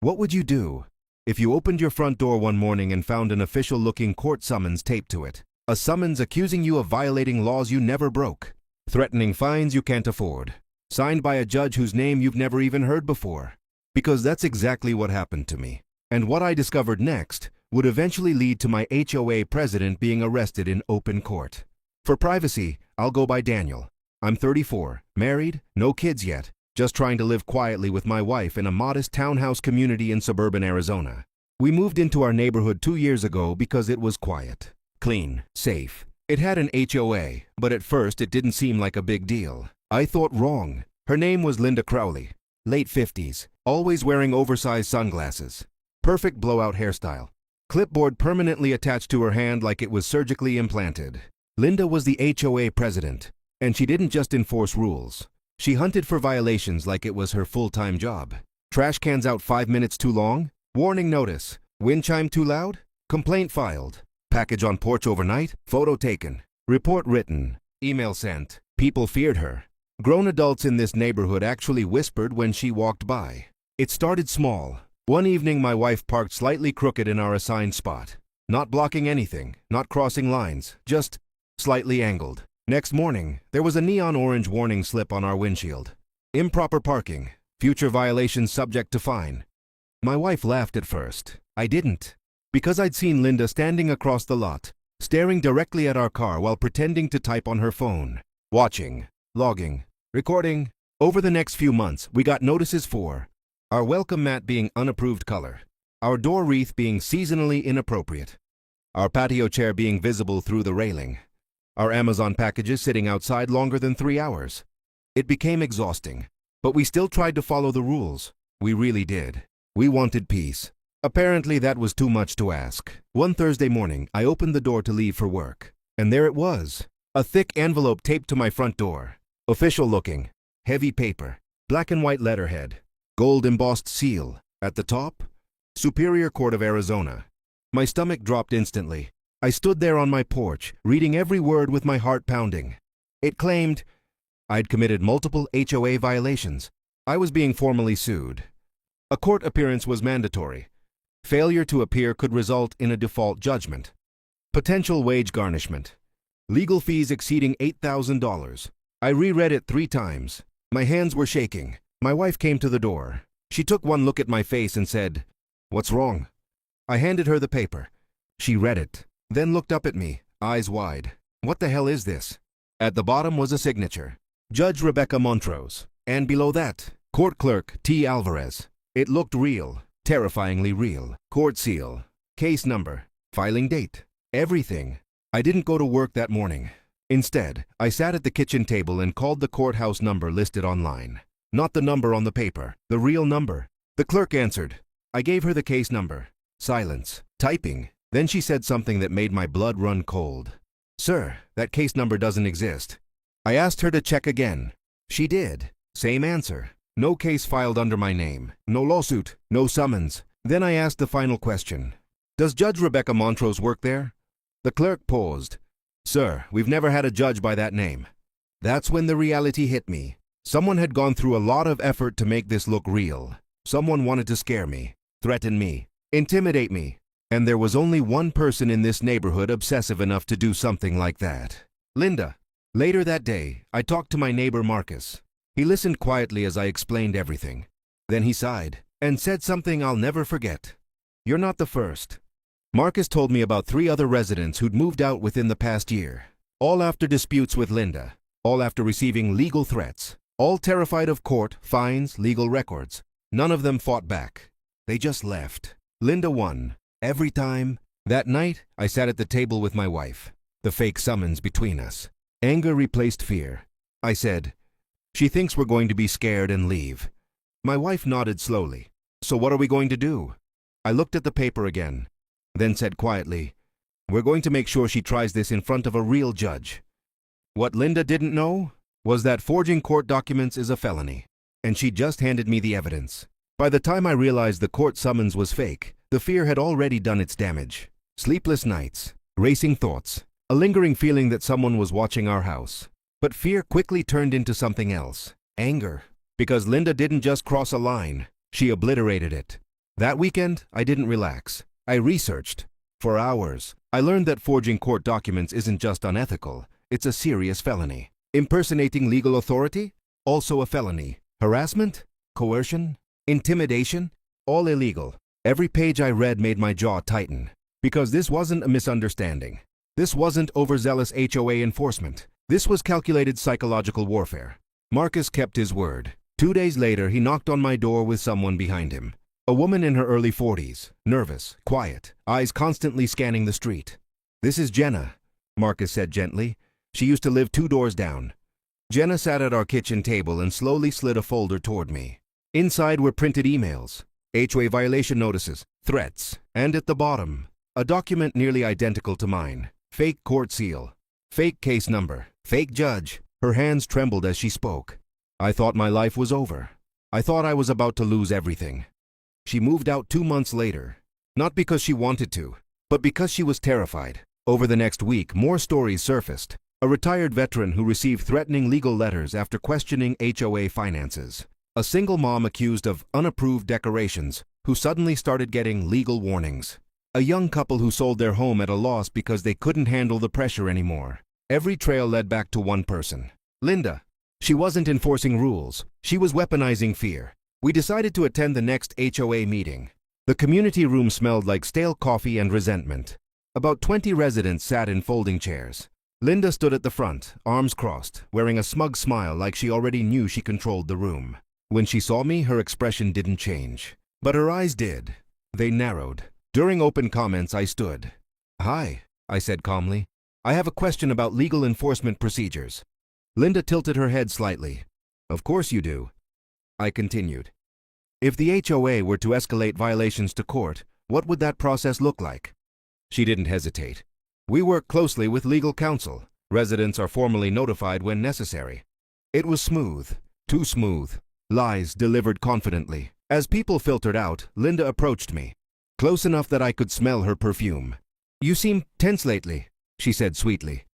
What would you do if you opened your front door one morning and found an official-looking court summons taped to it? A summons accusing you of violating laws you never broke, threatening fines you can't afford, signed by a judge whose name you've never even heard before. Because that's exactly what happened to me. And what I discovered next would eventually lead to my HOA president being arrested in open court. For privacy, I'll go by Daniel. I'm 34, married, no kids yet, just trying to live quietly with my wife in a modest townhouse community in suburban Arizona. We moved into our neighborhood 2 years ago because it was quiet, clean, safe. It had an HOA, but at first it didn't seem like a big deal. I thought wrong. Her name was Linda Crowley, late 50s, always wearing oversized sunglasses. Perfect blowout hairstyle. Clipboard permanently attached to her hand like it was surgically implanted. Linda was the HOA president, and she didn't just enforce rules. She hunted for violations like it was her full-time job. Trash cans out 5 minutes too long? Warning notice. Wind chime too loud? Complaint filed. Package on porch overnight? Photo taken. Report written. Email sent. People feared her. Grown adults in this neighborhood actually whispered when she walked by. It started small. One evening my wife parked slightly crooked in our assigned spot. Not blocking anything, not crossing lines, just slightly angled. Next morning, there was a neon orange warning slip on our windshield. Improper parking. Future violations subject to fine. My wife laughed at first. I didn't. Because I'd seen Linda standing across the lot, staring directly at our car while pretending to type on her phone. Watching, logging, recording. Over the next few months, we got notices for our welcome mat being unapproved color, our door wreath being seasonally inappropriate, our patio chair being visible through the railing, our Amazon packages sitting outside longer than 3 hours. It became exhausting, but we still tried to follow the rules. We really did. We wanted peace. Apparently that was too much to ask. One Thursday morning, I opened the door to leave for work, and there it was. A thick envelope taped to my front door. Official looking, heavy paper, black and white letterhead, gold embossed seal. At the top, Superior Court of Arizona. My stomach dropped instantly. I stood there on my porch, reading every word with my heart pounding. It claimed I'd committed multiple HOA violations. I was being formally sued. A court appearance was mandatory. Failure to appear could result in a default judgment. Potential wage garnishment. Legal fees exceeding $8,000. I reread it 3 times. My hands were shaking. My wife came to the door. She took one look at my face and said, "What's wrong?" I handed her the paper. She read it, then looked up at me, eyes wide. "What the hell is this?" At the bottom was a signature. Judge Rebecca Montrose. And below that, Court Clerk T. Alvarez. It looked real, terrifyingly real. Court seal, case number, filing date, everything. I didn't go to work that morning. Instead, I sat at the kitchen table and called the courthouse number listed online. Not the number on the paper, the real number. The clerk answered. I gave her the case number. Silence. Typing. Then she said something that made my blood run cold. "Sir, that case number doesn't exist." I asked her to check again. She did. Same answer. No case filed under my name. No lawsuit. No summons. Then I asked the final question. "Does Judge Rebecca Montrose work there?" The clerk paused. "Sir, we've never had a judge by that name." That's when the reality hit me. Someone had gone through a lot of effort to make this look real. Someone wanted to scare me, threaten me, intimidate me. And there was only one person in this neighborhood obsessive enough to do something like that. Linda. Later that day, I talked to my neighbor Marcus. He listened quietly as I explained everything. Then he sighed and said something I'll never forget. "You're not the first." Marcus told me about 3 other residents who'd moved out within the past year. All after disputes with Linda. All after receiving legal threats. All terrified of court, fines, legal records. None of them fought back. They just left. Linda won. Every time. That night, I sat at the table with my wife. The fake summons between us. Anger replaced fear. I said, "She thinks we're going to be scared and leave." My wife nodded slowly. "So what are we going to do?" I looked at the paper again, then said quietly, "We're going to make sure she tries this in front of a real judge." What Linda didn't know was that forging court documents is a felony, and she just handed me the evidence. By the time I realized the court summons was fake, the fear had already done its damage. Sleepless nights, racing thoughts, a lingering feeling that someone was watching our house. But fear quickly turned into something else. Anger. Because Linda didn't just cross a line, she obliterated it. That weekend, I didn't relax. I researched. For hours, I learned that forging court documents isn't just unethical, it's a serious felony. Impersonating legal authority? Also a felony. Harassment? Coercion? Intimidation? All illegal. Every page I read made my jaw tighten. Because this wasn't a misunderstanding. This wasn't overzealous HOA enforcement. This was calculated psychological warfare. Marcus kept his word. 2 days later, he knocked on my door with someone behind him. A woman in her early 40s, nervous, quiet, eyes constantly scanning the street. "This is Jenna," Marcus said gently. She used to live 2 doors down. Jenna sat at our kitchen table and slowly slid a folder toward me. Inside were printed emails, HOA violation notices, threats, and at the bottom, a document nearly identical to mine. Fake court seal, fake case number, fake judge. Her hands trembled as she spoke. I thought my life was over. I thought I was about to lose everything. She moved out 2 months later, not because she wanted to, but because she was terrified. Over the next week, more stories surfaced. A retired veteran who received threatening legal letters after questioning HOA finances. A single mom accused of unapproved decorations who suddenly started getting legal warnings. A young couple who sold their home at a loss because they couldn't handle the pressure anymore. Every trail led back to one person, Linda. She wasn't enforcing rules. She was weaponizing fear. We decided to attend the next HOA meeting. The community room smelled like stale coffee and resentment. About 20 residents sat in folding chairs. Linda stood at the front, arms crossed, wearing a smug smile like she already knew she controlled the room. When she saw me, her expression didn't change. But her eyes did. They narrowed. During open comments, I stood. "Hi," I said calmly. "I have a question about legal enforcement procedures." Linda tilted her head slightly. "Of course you do," I continued. "If the HOA were to escalate violations to court, what would that process look like?" She didn't hesitate. "We work closely with legal counsel. Residents are formally notified when necessary." It was smooth, too smooth. Lies delivered confidently. As people filtered out, Linda approached me, close enough that I could smell her perfume. "You seem tense lately," she said sweetly.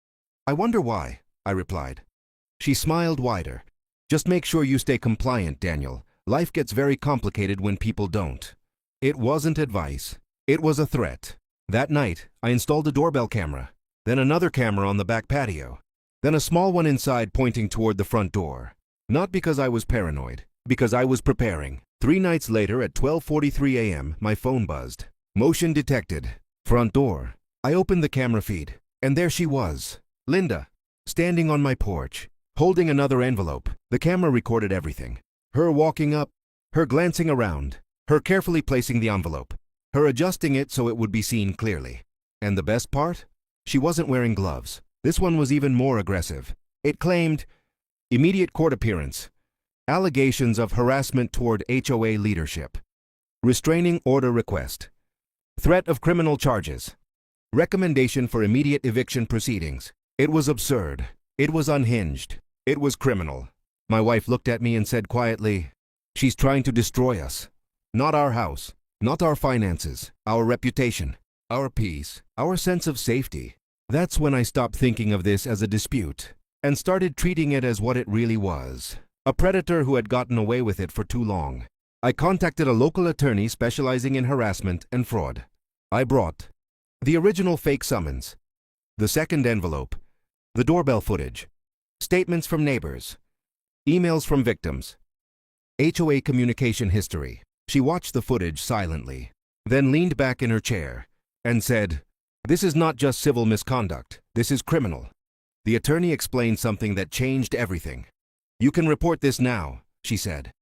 "I wonder why," I replied. She smiled wider. "Just make sure you stay compliant, Daniel. Life gets very complicated when people don't." It wasn't advice. It was a threat. That night, I installed a doorbell camera, then another camera on the back patio, then a small one inside pointing toward the front door. Not because I was paranoid, because I was preparing. 3 nights later at 12:43 a.m., my phone buzzed. Motion detected. Front door. I opened the camera feed, and there she was, Linda, standing on my porch, holding another envelope. The camera recorded everything. Her walking up, her glancing around, her carefully placing the envelope, her adjusting it so it would be seen clearly. And the best part? She wasn't wearing gloves. This one was even more aggressive. It claimed, immediate court appearance, allegations of harassment toward HOA leadership, restraining order request, threat of criminal charges, recommendation for immediate eviction proceedings. It was absurd. It was unhinged. It was criminal. My wife looked at me and said quietly, "She's trying to destroy us. Not our house, not our finances, our reputation, our peace, our sense of safety." That's when I stopped thinking of this as a dispute and started treating it as what it really was. A predator who had gotten away with it for too long. I contacted a local attorney specializing in harassment and fraud. I brought the original fake summons, the second envelope, the doorbell footage, statements from neighbors, emails from victims, HOA communication history. She watched the footage silently, then leaned back in her chair and said, "This is not just civil misconduct. This is criminal." The attorney explained something that changed everything. "You can report this now," she said.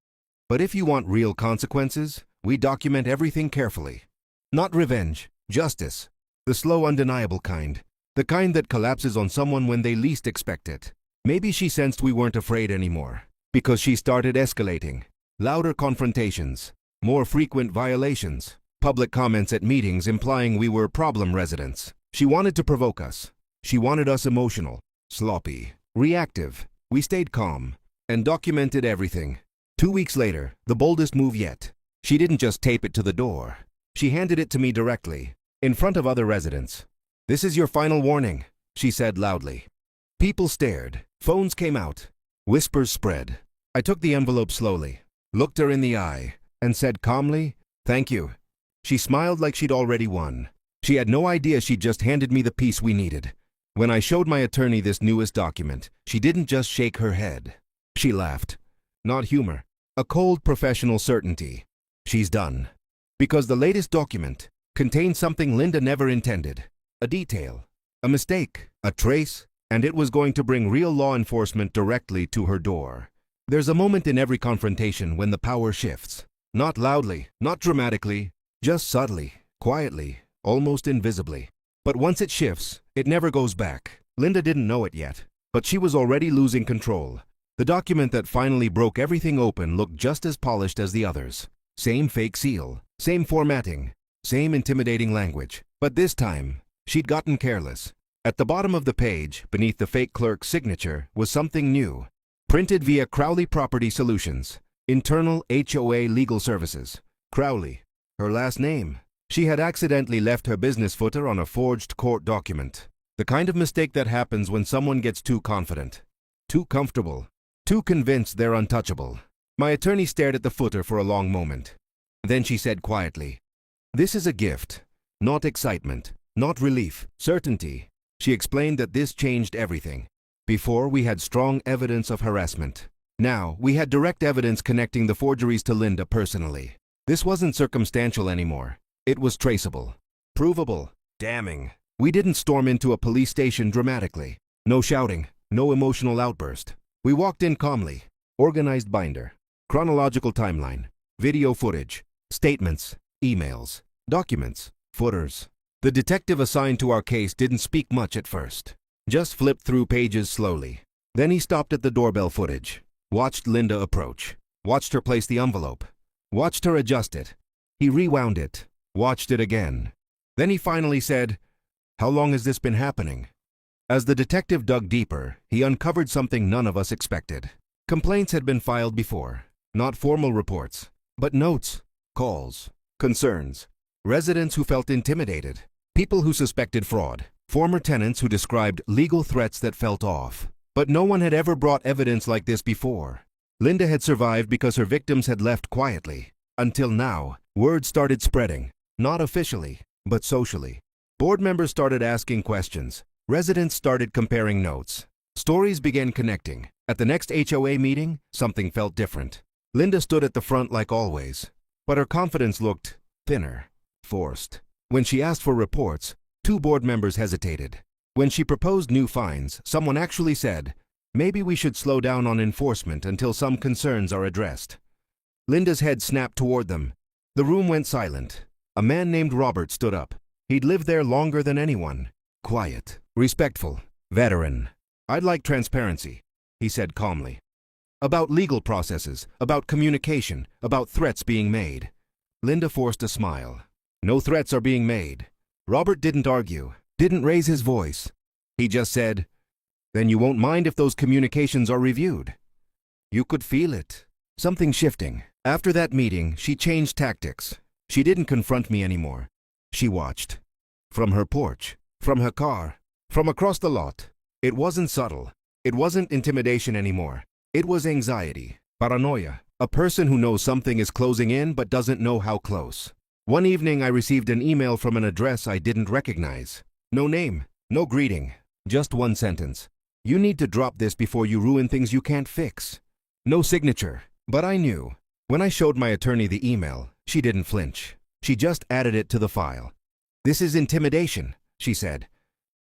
"But if you want real consequences, we document everything carefully. Not revenge, justice. The slow, undeniable kind. The kind that collapses on someone when they least expect it." Maybe she sensed we weren't afraid anymore, because she started escalating. Louder confrontations, more frequent violations, public comments at meetings implying we were problem residents. She wanted to provoke us. She wanted us emotional, sloppy, reactive. We stayed calm and documented everything. 2 weeks later, the boldest move yet. She didn't just tape it to the door. She handed it to me directly, in front of other residents. "This is your final warning," she said loudly. People stared. Phones came out. Whispers spread. I took the envelope slowly, looked her in the eye, and said calmly, Thank you. She smiled like she'd already won. She had no idea she'd just handed me the piece we needed. When I showed my attorney this newest document, she didn't just shake her head. She laughed. Not humor. A cold professional certainty. She's done. Because the latest document contained something Linda never intended. A detail. A mistake. A trace. And it was going to bring real law enforcement directly to her door. There's a moment in every confrontation when the power shifts. Not loudly, not dramatically, just subtly, quietly, almost invisibly. But once it shifts, it never goes back. Linda didn't know it yet, but she was already losing control. The document that finally broke everything open looked just as polished as the others. Same fake seal, same formatting, same intimidating language. But this time, she'd gotten careless. At the bottom of the page, beneath the fake clerk's signature, was something new. Printed via Crowley Property Solutions. Internal HOA Legal Services. Crowley. Her last name. She had accidentally left her business footer on a forged court document. The kind of mistake that happens when someone gets too confident. Too comfortable. Too convinced they're untouchable. My attorney stared at the footer for a long moment. Then she said quietly, "This is a gift. Not excitement. Not relief. Certainty." She explained that this changed everything. Before, we had strong evidence of harassment. Now, we had direct evidence connecting the forgeries to Linda personally. This wasn't circumstantial anymore. It was traceable. Provable. Damning. We didn't storm into a police station dramatically. No shouting. No emotional outburst. We walked in calmly. Organized binder. Chronological timeline. Video footage. Statements. Emails. Documents. Footers. The detective assigned to our case didn't speak much at first. Just flipped through pages slowly. Then he stopped at the doorbell footage. Watched Linda approach. Watched her place the envelope. Watched her adjust it. He rewound it. Watched it again. Then he finally said, "How long has this been happening?" As the detective dug deeper, he uncovered something none of us expected. Complaints had been filed before. Not formal reports, but notes, calls, concerns. Residents who felt intimidated. People who suspected fraud. Former tenants who described legal threats that felt off. But no one had ever brought evidence like this before. Linda had survived because her victims had left quietly. Until now, word started spreading. Not officially, but socially. Board members started asking questions. Residents started comparing notes. Stories began connecting. At the next HOA meeting, something felt different. Linda stood at the front like always, but her confidence looked thinner, forced. When she asked for reports, 2 board members hesitated. When she proposed new fines, someone actually said, "Maybe we should slow down on enforcement until some concerns are addressed." Linda's head snapped toward them. The room went silent. A man named Robert stood up. He'd lived there longer than anyone. Quiet, respectful, veteran. "I'd like transparency," he said calmly. "About legal processes, about communication, about threats being made." Linda forced a smile. "No threats are being made." Robert didn't argue, didn't raise his voice. He just said, "Then you won't mind if those communications are reviewed." You could feel it. Something shifting. After that meeting, she changed tactics. She didn't confront me anymore. She watched. From her porch, from her car, from across the lot. It wasn't subtle. It wasn't intimidation anymore. It was anxiety, paranoia, a person who knows something is closing in but doesn't know how close. One evening, I received an email from an address I didn't recognize. No name, no greeting, just one sentence. "You need to drop this before you ruin things you can't fix." No signature, but I knew. When I showed my attorney the email, she didn't flinch. She just added it to the file. "This is intimidation," she said.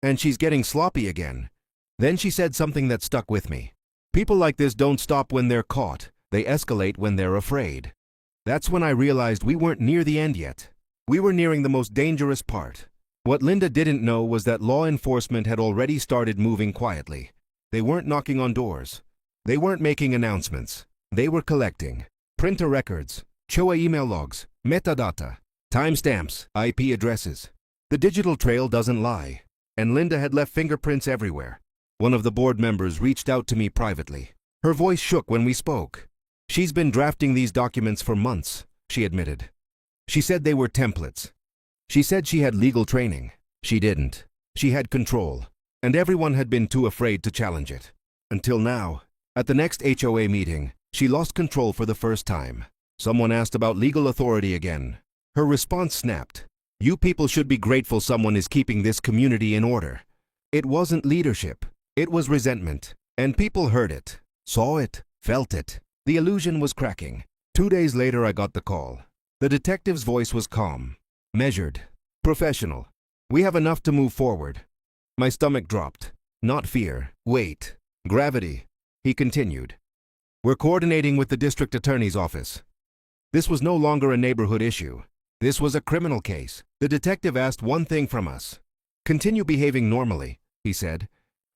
"And she's getting sloppy again." Then she said something that stuck with me. "People like this don't stop when they're caught. They escalate when they're afraid." That's when I realized we weren't near the end yet. We were nearing the most dangerous part. What Linda didn't know was that law enforcement had already started moving quietly. They weren't knocking on doors. They weren't making announcements. They were collecting printer records, HOA email logs, metadata, timestamps, IP addresses. The digital trail doesn't lie. And Linda had left fingerprints everywhere. One of the board members reached out to me privately. Her voice shook when we spoke. "She's been drafting these documents for months," she admitted. She said they were templates. She said she had legal training. She didn't. She had control. And everyone had been too afraid to challenge it. Until now. At the next HOA meeting, she lost control for the first time. Someone asked about legal authority again. Her response snapped. You people should be grateful someone is keeping this community in order. It wasn't leadership. It was resentment. And people heard it, saw it, felt it. The illusion was cracking. 2 days later I got the call. The detective's voice was calm, measured, professional. We have enough to move forward. My stomach dropped. Not fear, weight, gravity. He continued. We're coordinating with the district attorney's office. This was no longer a neighborhood issue. This was a criminal case. The detective asked one thing from us. Continue behaving normally, he said.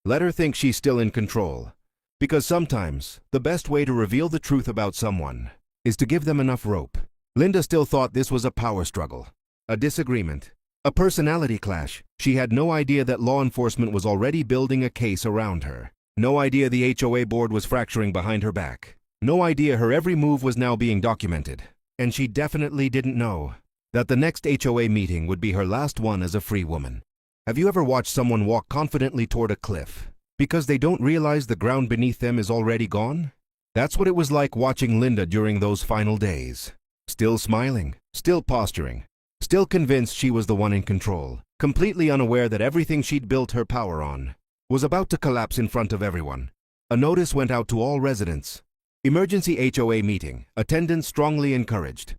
Let her think she's still in control. Because sometimes, the best way to reveal the truth about someone is to give them enough rope. Linda still thought this was a power struggle, a disagreement, a personality clash. She had no idea that law enforcement was already building a case around her. No idea the HOA board was fracturing behind her back. No idea her every move was now being documented. And she definitely didn't know that the next HOA meeting would be her last one as a free woman. Have you ever watched someone walk confidently toward a cliff because they don't realize the ground beneath them is already gone? That's what it was like watching Linda during those final days. Still smiling, still posturing, still convinced she was the one in control, completely unaware that everything she'd built her power on was about to collapse in front of everyone. A notice went out to all residents. Emergency HOA meeting, attendance strongly encouraged.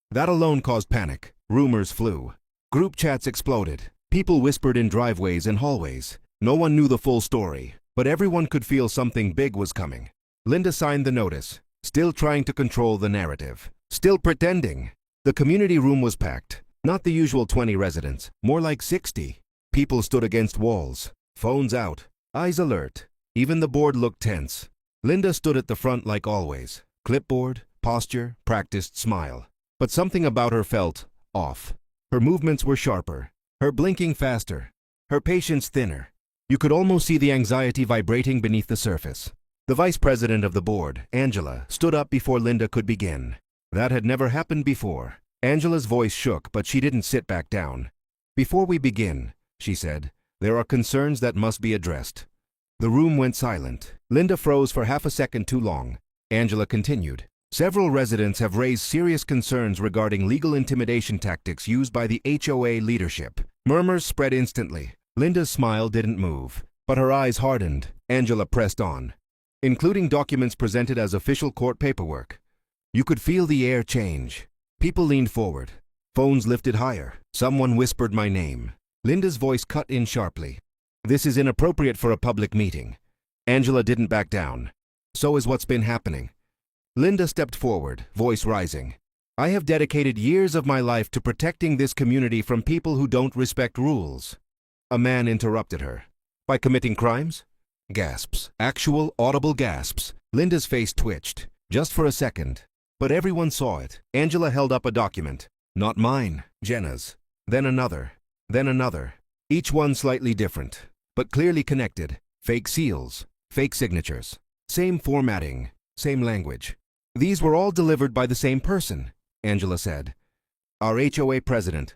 That alone caused panic. Rumors flew. Group chats exploded. People whispered in driveways and hallways. No one knew the full story, but everyone could feel something big was coming. Linda signed the notice, still trying to control the narrative. Still pretending. The community room was packed. Not the usual 20 residents, more like 60. People stood against walls, phones out, eyes alert. Even the board looked tense. Linda stood at the front like always. Clipboard, posture, practiced smile. But something about her felt off. Her movements were sharper, her blinking faster, her patience thinner. You could almost see the anxiety vibrating beneath the surface. The vice president of the board, Angela, stood up before Linda could begin. That had never happened before. Angela's voice shook, but she didn't sit back down. Before we begin, she said, there are concerns that must be addressed. The room went silent. Linda froze for half a second too long. Angela continued. Several residents have raised serious concerns regarding legal intimidation tactics used by the HOA leadership. Murmurs spread instantly. Linda's smile didn't move, but her eyes hardened. Angela pressed on, including documents presented as official court paperwork. You could feel the air change. People leaned forward. Phones lifted higher. Someone whispered my name. Linda's voice cut in sharply. This is inappropriate for a public meeting. Angela didn't back down. So is what's been happening. Linda stepped forward, voice rising. I have dedicated years of my life to protecting this community from people who don't respect rules. A man interrupted her. By committing crimes? Gasps. Actual, audible gasps. Linda's face twitched, just for a second. But everyone saw it. Angela held up a document. Not mine, Jenna's. Then another. Then another. Each one slightly different, but clearly connected. Fake seals, fake signatures. Same formatting, same language. These were all delivered by the same person, Angela said. Our HOA president.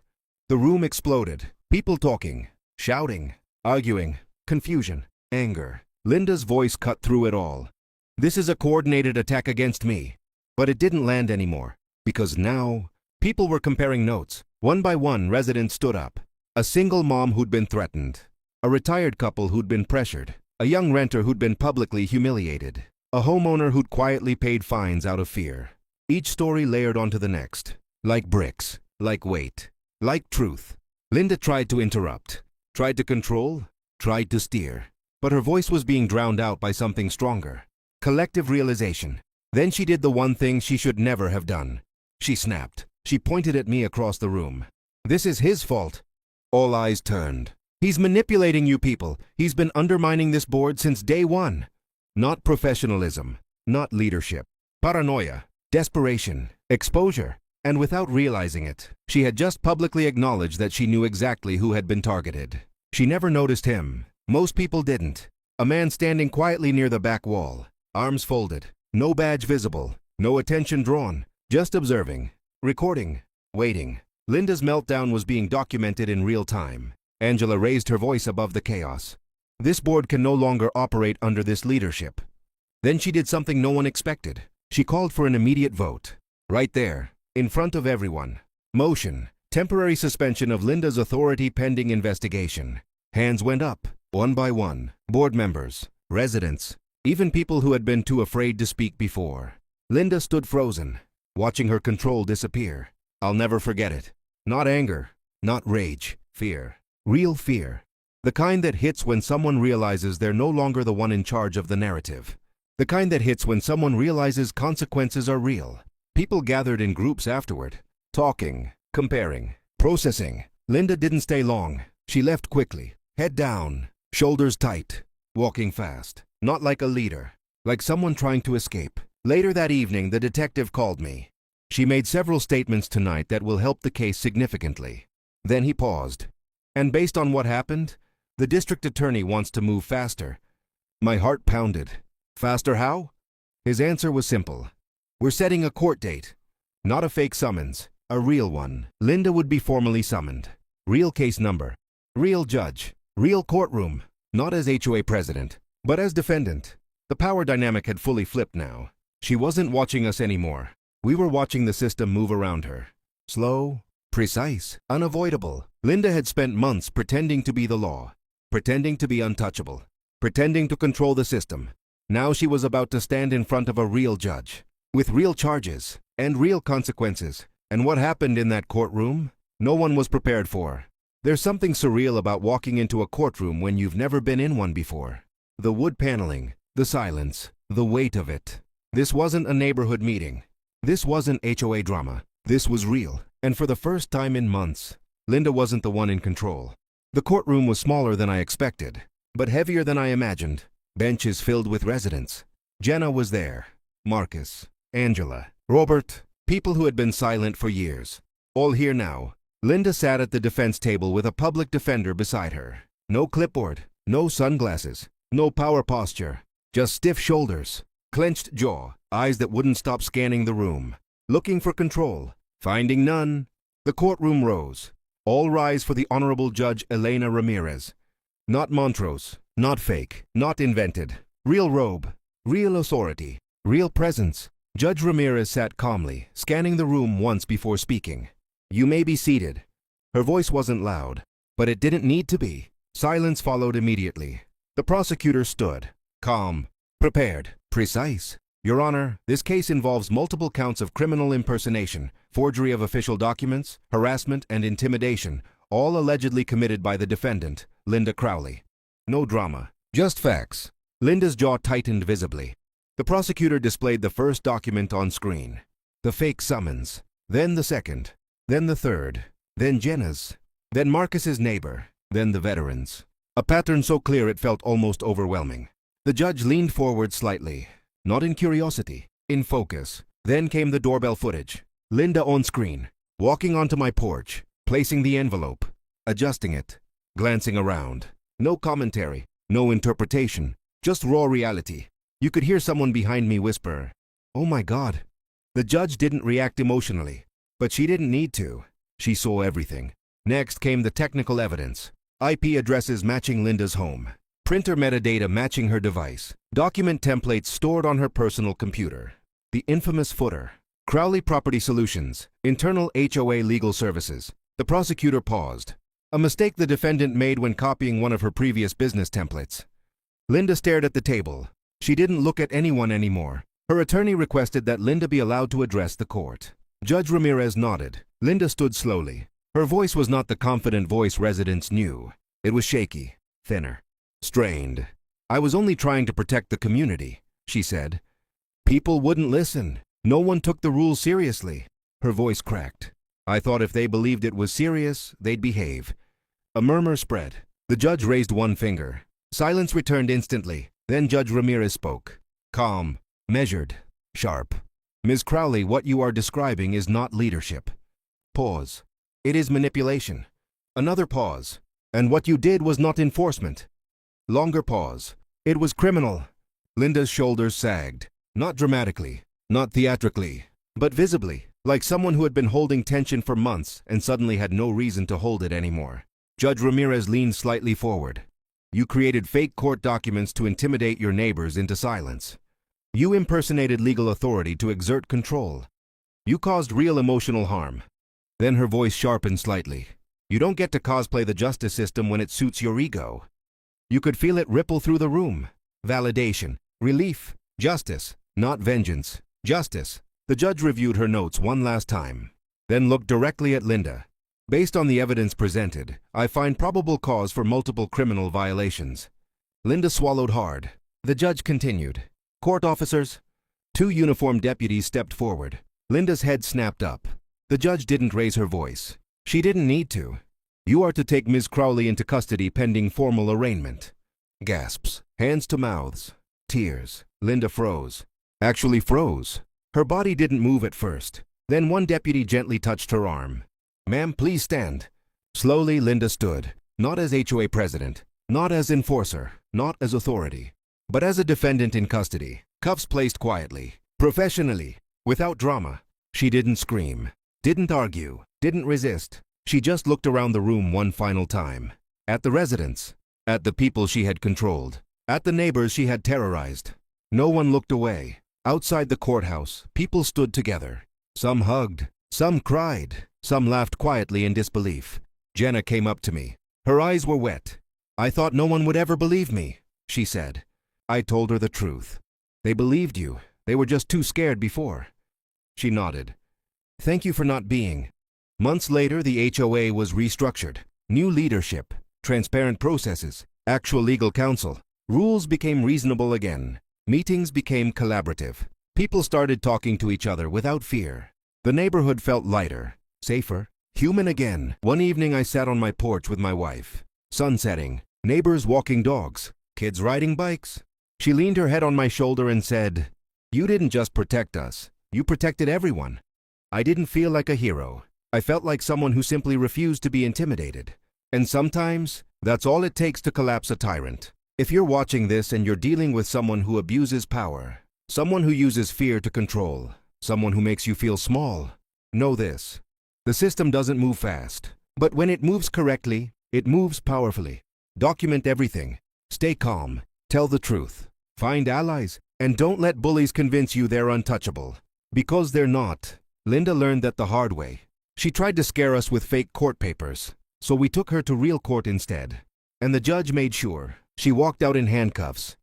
The room exploded. People talking, shouting, arguing, confusion, anger. Linda's voice cut through it all. This is a coordinated attack against me. But it didn't land anymore, because now, people were comparing notes. One by one, residents stood up. A single mom who'd been threatened. A retired couple who'd been pressured. A young renter who'd been publicly humiliated. A homeowner who'd quietly paid fines out of fear. Each story layered onto the next. Like bricks, like weight, like truth. Linda tried to interrupt, tried to control, tried to steer. But her voice was being drowned out by something stronger. Collective realization. Then she did the one thing she should never have done. She snapped. She pointed at me across the room. This is his fault. All eyes turned. He's manipulating you people. He's been undermining this board since day one. Not professionalism, not leadership. Paranoia, desperation, exposure. And without realizing it, she had just publicly acknowledged that she knew exactly who had been targeted. She never noticed him. Most people didn't. A man standing quietly near the back wall, arms folded, no badge visible, no attention drawn, just observing, recording, waiting. Linda's meltdown was being documented in real time. Angela raised her voice above the chaos. This board can no longer operate under this leadership. Then she did something no one expected. She called for an immediate vote. Right there, in front of everyone. Motion. Temporary suspension of Linda's authority pending investigation. Hands went up, one by one. Board members, residents, even people who had been too afraid to speak before. Linda stood frozen, watching her control disappear. I'll never forget it. Not anger, not rage, fear. Real fear. The kind that hits when someone realizes they're no longer the one in charge of the narrative. The kind that hits when someone realizes consequences are real. People gathered in groups afterward, talking, comparing, processing. Linda didn't stay long. She left quickly, head down, shoulders tight, walking fast. Not like a leader, like someone trying to escape. Later that evening, the detective called me. She made several statements tonight that will help the case significantly. Then he paused. And based on what happened, the district attorney wants to move faster. My heart pounded. Faster how? His answer was simple. We're setting a court date. Not a fake summons, a real one. Linda would be formally summoned. Real case number. Real judge. Real courtroom. Not as HOA president, but as defendant. The power dynamic had fully flipped now. She wasn't watching us anymore. We were watching the system move around her. Slow, precise, unavoidable. Linda had spent months pretending to be the law, pretending to be untouchable, pretending to control the system. Now she was about to stand in front of a real judge, with real charges and real consequences. And what happened in that courtroom? No one was prepared for. There's something surreal about walking into a courtroom when you've never been in one before. The wood paneling, the silence, the weight of it. This wasn't a neighborhood meeting. This wasn't HOA drama. This was real. And for the first time in months, Linda wasn't the one in control. The courtroom was smaller than I expected, but heavier than I imagined. Benches filled with residents. Jenna was there. Marcus, Angela, Robert, people who had been silent for years. All here now. Linda sat at the defense table with a public defender beside her. No clipboard, no sunglasses, no power posture, just stiff shoulders, clenched jaw, eyes that wouldn't stop scanning the room, looking for control, finding none. The courtroom rose. All rise for the Honorable Judge Elena Ramirez. Not Montrose, not fake, not invented. Real robe, real authority, real presence. Judge Ramirez sat calmly, scanning the room once before speaking. You may be seated. Her voice wasn't loud, but it didn't need to be. Silence followed immediately. The prosecutor stood, calm, prepared, precise. Your Honor, this case involves multiple counts of criminal impersonation, forgery of official documents, harassment, and intimidation, all allegedly committed by the defendant, Linda Crowley. No drama, just facts. Linda's jaw tightened visibly. The prosecutor displayed the first document on screen. The fake summons. Then the second. Then the third. Then Jenna's. Then Marcus's neighbor. Then the veterans. A pattern so clear it felt almost overwhelming. The judge leaned forward slightly. Not in curiosity, in focus. Then came the doorbell footage. Linda on screen, walking onto my porch, placing the envelope, adjusting it, glancing around. No commentary, no interpretation, just raw reality. You could hear someone behind me whisper, "Oh my God." The judge didn't react emotionally, but she didn't need to. She saw everything. Next came the technical evidence. IP addresses matching Linda's home. Printer metadata matching her device. Document templates stored on her personal computer. The infamous footer. Crowley Property Solutions. Internal HOA Legal Services. The prosecutor paused. A mistake the defendant made when copying one of her previous business templates. Linda stared at the table. She didn't look at anyone anymore. Her attorney requested that Linda be allowed to address the court. Judge Ramirez nodded. Linda stood slowly. Her voice was not the confident voice residents knew. It was shaky, thinner, strained. "I was only trying to protect the community," she said. "People wouldn't listen. No one took the rules seriously." Her voice cracked. "I thought if they believed it was serious, they'd behave." A murmur spread. The judge raised one finger. Silence returned instantly. Then Judge Ramirez spoke. Calm, measured, sharp. "Ms. Crowley, what you are describing is not leadership." Pause. "It is manipulation." Another pause. "And what you did was not enforcement." Longer pause. "It was criminal." Linda's shoulders sagged. Not dramatically, not theatrically, but visibly, like someone who had been holding tension for months and suddenly had no reason to hold it anymore. Judge Ramirez leaned slightly forward. "You created fake court documents to intimidate your neighbors into silence. You impersonated legal authority to exert control. You caused real emotional harm. Then her voice sharpened slightly. You don't get to cosplay the justice system when it suits your ego. You could feel it ripple through the room. Validation, relief, justice, not vengeance, justice. The judge reviewed her notes one last time, then looked directly at Linda. Based on the evidence presented, I find probable cause for multiple criminal violations. Linda swallowed hard. The judge continued. Court officers? 2 uniformed deputies stepped forward. Linda's head snapped up. The judge didn't raise her voice. She didn't need to. You are to take Ms. Crowley into custody pending formal arraignment. Gasps. Hands to mouths. Tears. Linda froze. Actually froze. Her body didn't move at first. Then one deputy gently touched her arm. Ma'am, please stand. Slowly, Linda stood. Not as HOA president. Not as enforcer. Not as authority. But as a defendant in custody. Cuffs placed quietly. Professionally. Without drama. She didn't scream. Didn't argue. Didn't resist. She just looked around the room one final time. At the residents. At the people she had controlled. At the neighbors she had terrorized. No one looked away. Outside the courthouse, people stood together. Some hugged. Some cried. Some laughed quietly in disbelief. Jenna came up to me. Her eyes were wet. I thought no one would ever believe me, she said. I told her the truth. They believed you. They were just too scared before. She nodded. Thank you for not being. Months later, the HOA was restructured. New leadership, transparent processes, actual legal counsel. Rules became reasonable again. Meetings became collaborative. People started talking to each other without fear. The neighborhood felt lighter, safer, human again. One evening I sat on my porch with my wife. Sun setting, neighbors walking dogs, kids riding bikes. She leaned her head on my shoulder and said, You didn't just protect us, you protected everyone. I didn't feel like a hero. I felt like someone who simply refused to be intimidated. And sometimes, that's all it takes to collapse a tyrant. If you're watching this and you're dealing with someone who abuses power, someone who uses fear to control, someone who makes you feel small, know this. The system doesn't move fast, but when it moves correctly, it moves powerfully. Document everything. Stay calm. Tell the truth. Find allies, and don't let bullies convince you they're untouchable. Because they're not. Linda learned that the hard way. She tried to scare us with fake court papers, so we took her to real court instead. And the judge made sure. She walked out in handcuffs,